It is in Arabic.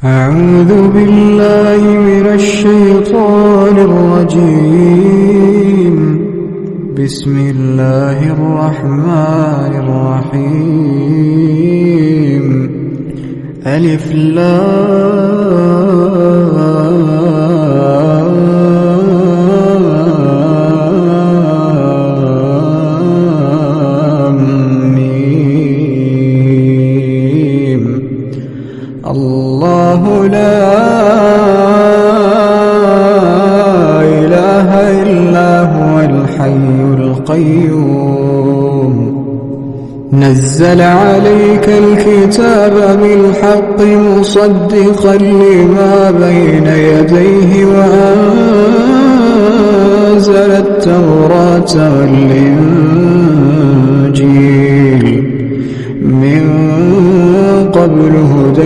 أعوذ بالله من الشيطان الرجيم. بسم الله الرحمن الرحيم. ألف لام ميم. الله لا إله إلا هو الحي القيوم. نزل عليك الكتاب بالحق مصدقا لما بين يديه وأنزل التوراة والإنجيل من قبل هدى